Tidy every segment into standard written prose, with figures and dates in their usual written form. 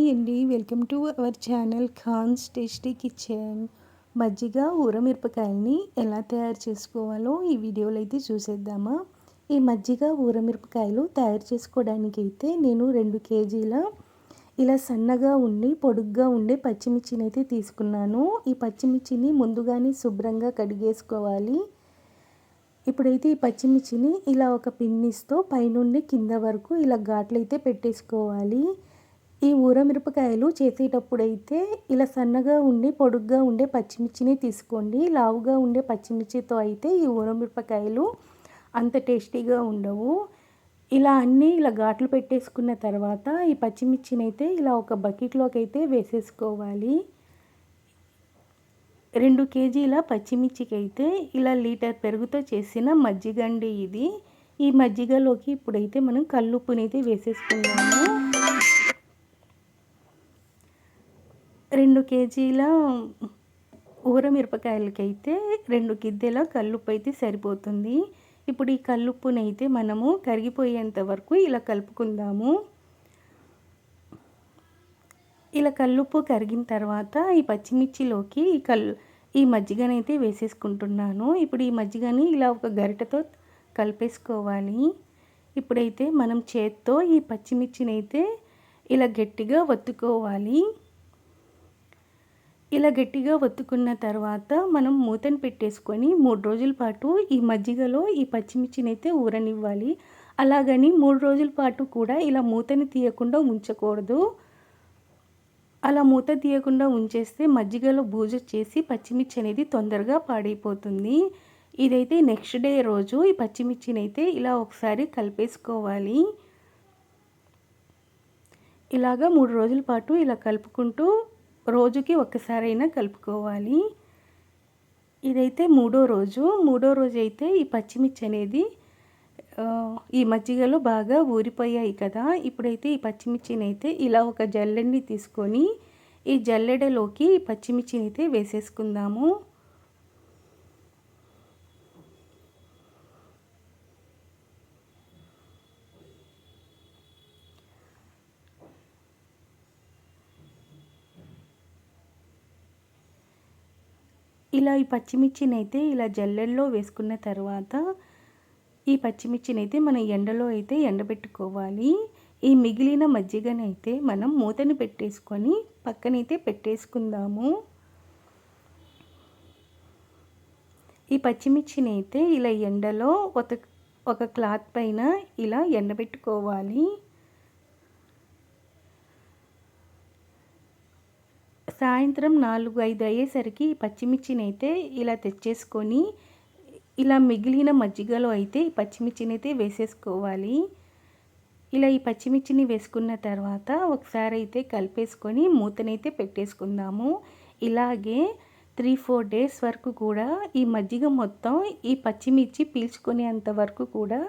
Hi అండి. Welcome to our channel Khan's tasty kitchen. మజ్జిగ ఊరమిరపకాయలని ఎలా తయారు చేసుకోవాలో ఈ వీడియోలో అయితే చూసేద్దామా. ఈ మజ్జిగ ఊరమిరపకాయలు తయారు చేసుకోవడానికైతే నేను 2 కేజీల ఇలా సన్నగా ఉండి పొడుగ్గా ఉండే పచ్చిమిర్చిని అయితే తీసుకున్నాను. ఈ పచ్చిమిర్చిని ముందుగానే శుభ్రంగా కడిగేసుకోవాలి. ఇప్పుడైతే ఈ పచ్చిమిర్చిని ఇలా ఒక పిన్నిస్తో పైనుండి కింద వరకు ఇలా ఘాట్లయితే పెట్టేసుకోవాలి. ఈ ఊరమిరపకాయలు చేసేటప్పుడైతే ఇలా సన్నగా ఉండి పొడుగ్గా ఉండే పచ్చిమిర్చిని తీసుకోండి. లావుగా ఉండే పచ్చిమిర్చితో అయితే ఈ ఊరమిరపకాయలు అంత టేస్టీగా ఉండవు. ఇలా అన్నీ ఇలా ఘాట్లు పెట్టేసుకున్న తర్వాత ఈ పచ్చిమిర్చిని అయితే ఇలా ఒక బకెట్లోకి అయితే వేసేసుకోవాలి. 2 కేజీల పచ్చిమిర్చికి అయితే ఇలా లీటర్ పెరుగుతో చేసిన మజ్జిగండి ఇది. ఈ మజ్జిగలోకి ఇప్పుడైతే మనం కల్లుప్పునైతే వేసేసుకున్నాము. 2 కేజీల ఊరమిరపకాయలకైతే 2 గిద్దెల కల్లుప్పు అయితే సరిపోతుంది. ఇప్పుడు ఈ కల్లుప్పునైతే మనము కరిగిపోయేంత వరకు ఇలా కలుపుకుందాము. ఇలా కల్లుప్పు కరిగిన తర్వాత ఈ పచ్చిమిర్చిలోకి ఈ మజ్జిగనైతే వేసేసుకుంటున్నాను. ఇప్పుడు ఈ మజ్జిగని ఇలా ఒక గరిటెతో కలిపేసుకోవాలి. ఇప్పుడైతే మనం చేత్తో ఈ పచ్చిమిర్చిని అయితే ఇలా గట్టిగా ఒత్తుకోవాలి. ఇలా గట్టిగా ఒత్తుకున్న తర్వాత మనం మూతను పెట్టేసుకొని 3 రోజుల పాటు ఈ మజ్జిగలో ఈ పచ్చిమిర్చిని అయితే ఊరనివ్వాలి. అలాగని 3 రోజుల పాటు కూడా ఇలా మూతని తీయకుండా ఉంచకూడదు. అలా మూత తీయకుండా ఉంచేస్తే మజ్జిగలో బూజు చేసి పచ్చిమిర్చి అనేది తొందరగా పాడైపోతుంది. ఇదైతే నెక్స్ట్ డే రోజు ఈ పచ్చిమిర్చిని అయితే ఇలా ఒకసారి కలిపేసుకోవాలి. ఇలాగా 3 రోజుల పాటు ఇలా కలుపుకుంటూ రోజుకి ఒక్కసారైనా కలుపుకోవాలి. ఇదైతే మూడో రోజు అయితే ఈ పచ్చిమిర్చి అనేది ఈ మజ్జిగలో బాగా ఊరిపోయాయి కదా. ఇప్పుడైతే ఈ పచ్చిమిర్చిని అయితే ఇలా ఒక జల్లెడని తీసుకొని ఈ జల్లెడలోకి ఈ పచ్చిమిర్చిని అయితే వేసేసుకుందాము. ఇలా ఈ పచ్చిమిర్చిని అయితే ఇలా జల్లెడలో వేసుకున్న తర్వాత ఈ పచ్చిమిర్చిని అయితే మనం ఎండలో అయితే ఎండబెట్టుకోవాలి. ఈ మిగిలిన మజ్జిగనైతే మనం మూతని పెట్టేసుకొని పక్కనైతే పెట్టేసుకుందాము. ఈ పచ్చిమిర్చిని అయితే ఇలా ఎండలో ఒక క్లాత్ పైన ఇలా ఎండబెట్టుకోవాలి. సాయంత్రం 4-5 అయ్యేసరికి ఈ పచ్చిమిర్చిని అయితే ఇలా తెచ్చేసుకొని ఇలా మిగిలిన మజ్జిగలో అయితే ఈ పచ్చిమిర్చిని అయితే వేసేసుకోవాలి. ఇలా ఈ పచ్చిమిర్చిని వేసుకున్న తర్వాత ఒకసారి అయితే కలిపేసుకొని మూతనైతే పెట్టేసుకుందాము. ఇలాగే 3-4 డేస్ వరకు కూడా ఈ మజ్జిగ మొత్తం ఈ పచ్చిమిర్చి పీల్చుకునేంత వరకు కూడా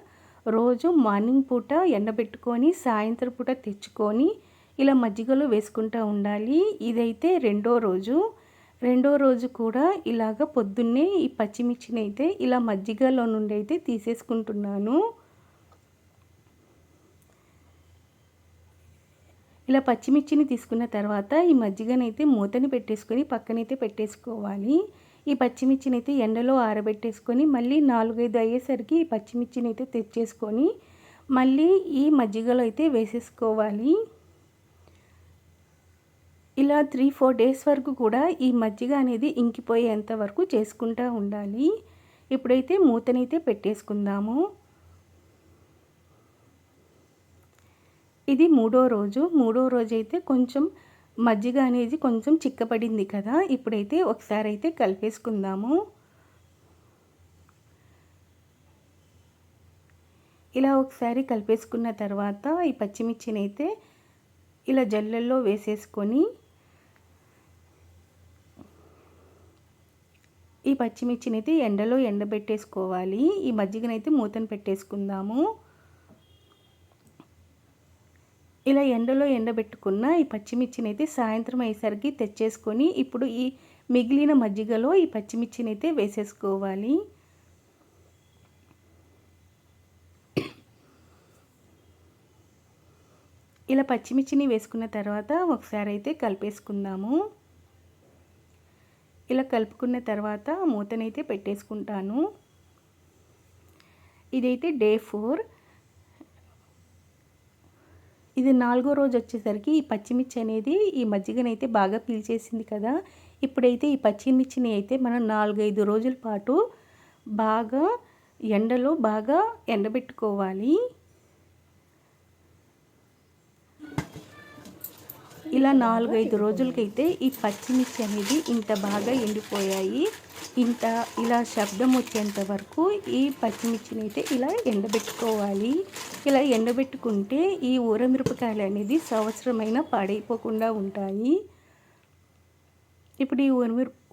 రోజు మార్నింగ్ పూట ఎండబెట్టుకొని సాయంత్రం పూట తెచ్చుకొని ఇలా మజ్జిగలో వేసుకుంటూ ఉండాలి. ఇదైతే రెండో రోజు కూడా ఇలాగ పొద్దున్నే ఈ పచ్చిమిర్చిని అయితే ఇలా మజ్జిగలో నుండి అయితే తీసేసుకుంటున్నాను. ఇలా పచ్చిమిర్చిని తీసుకున్న తర్వాత ఈ మజ్జిగనైతే మూతని పెట్టేసుకొని పక్కనైతే పెట్టేసుకోవాలి. ఈ పచ్చిమిర్చిని అయితే ఎండలో ఆరబెట్టేసుకొని మళ్ళీ 4-5 అయ్యేసరికి ఈ పచ్చిమిర్చిని అయితే తెచ్చేసుకొని మళ్ళీ ఈ మజ్జిగలో అయితే వేసేసుకోవాలి. ఇలా 3-4 డేస్ వరకు కూడా ఈ మజ్జిగ అనేది ఇంకిపోయేంత వరకు చేసుకుంటూ ఉండాలి. ఇప్పుడైతే మూతనైతే పెట్టేసుకుందాము. ఇది మూడో రోజు అయితే కొంచెం మజ్జిగ అనేది కొంచెం చిక్కపడింది కదా. ఇప్పుడైతే ఒకసారి అయితే కలిపేసుకుందాము. ఇలా ఒకసారి కలిపేసుకున్న తర్వాత ఈ పచ్చిమిర్చిని అయితే ఇలా జల్లెల్లో వేసేసుకొని ఈ పచ్చిమిర్చిని అయితే ఎండలో ఎండబెట్టేసుకోవాలి. ఈ మజ్జిగనైతే మూతను పెట్టేసుకుందాము. ఇలా ఎండలో ఎండబెట్టుకున్న ఈ పచ్చిమిర్చిని అయితే సాయంత్రం అయ్యేసరికి తెచ్చేసుకొని ఇప్పుడు ఈ మిగిలిన మజ్జిగలో ఈ పచ్చిమిర్చిని అయితే వేసేసుకోవాలి. ఇలా పచ్చిమిర్చిని వేసుకున్న తర్వాత ఒకసారి అయితే కలిపేసుకుందాము. ఇలా కలుపుకున్న తర్వాత మూతనైతే పెట్టేసుకుంటాను. ఇదైతే డే 4. ఇది 4వ రోజు వచ్చేసరికి ఈ పచ్చిమిర్చి అనేది ఈ మజ్జిగనైతే బాగా పీల్చేసింది కదా. ఇప్పుడైతే ఈ పచ్చిమిర్చిని అయితే మనం 4-5 రోజుల పాటు బాగా ఎండలో బాగా ఎండబెట్టుకోవాలి. ఇలా 4-5 రోజులకైతే ఈ పచ్చిమిర్చి అనేది ఇంత బాగా ఎండిపోయాయి. ఇలా శబ్దం వచ్చేంత వరకు ఈ పచ్చిమిర్చిని అయితే ఇలా ఎండబెట్టుకోవాలి. ఇలా ఎండబెట్టుకుంటే ఈ ఊరమిరపకాయలు అనేది సంవత్సరమైన పాడైపోకుండా ఉంటాయి. ఇప్పుడు ఈ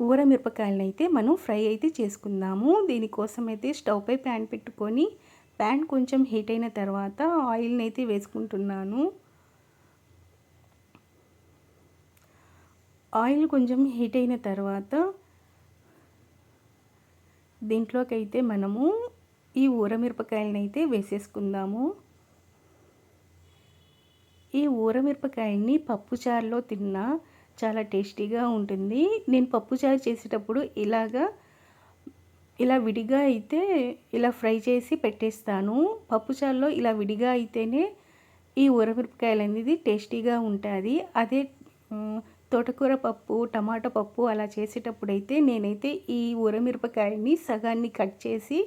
ఊరమిరపకాయలను అయితే మనం ఫ్రై అయితే చేసుకుందాము. దీనికోసం అయితే స్టవ్ పై ప్యాన్ పెట్టుకొని ప్యాన్ కొంచెం హీట్ అయిన తర్వాత ఆయిల్ని అయితే వేసుకుంటున్నాను. ఆయిల్ కొంచెం హీట్ అయిన తర్వాత దీంట్లోకి అయితే మనము ఈ ఊరమిరపకాయలను అయితే వేసేసుకుందాము. ఈ ఊరమిరపకాయని పప్పుచారులో తిన్నా చాలా టేస్టీగా ఉంటుంది. నేను పప్పుచారు చేసేటప్పుడు ఇలా విడిగా అయితే ఇలా ఫ్రై చేసి పెట్టేస్తాను. పప్పుచారులో ఇలా విడిగా అయితేనే ఈ ఊరమిరపకాయలు అనేది టేస్టీగా ఉంటుంది. అదే తోటకూర పప్పు, టమాటా పప్పు అలా చేసేటప్పుడైతే నేనైతే ఈ ఊరమిరపకాయని సగాన్ని కట్ చేసి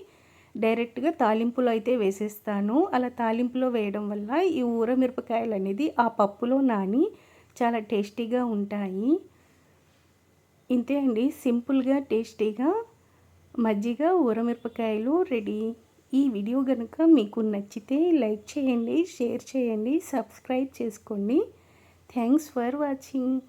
డైరెక్ట్గా తాలింపులో అయితే వేసేస్తాను. అలా తాలింపులో వేయడం వల్ల ఈ ఊరమిరపకాయలు అనేది ఆ పప్పులో నాని చాలా టేస్టీగా ఉంటాయి. ఇంతే అండి, సింపుల్గా టేస్టీగా మజ్జిగ ఊరమిరపకాయలు రెడీ. ఈ వీడియో కనుక మీకు నచ్చితే లైక్ చేయండి, షేర్ చేయండి, సబ్స్క్రైబ్ చేసుకోండి. Thanks for watching.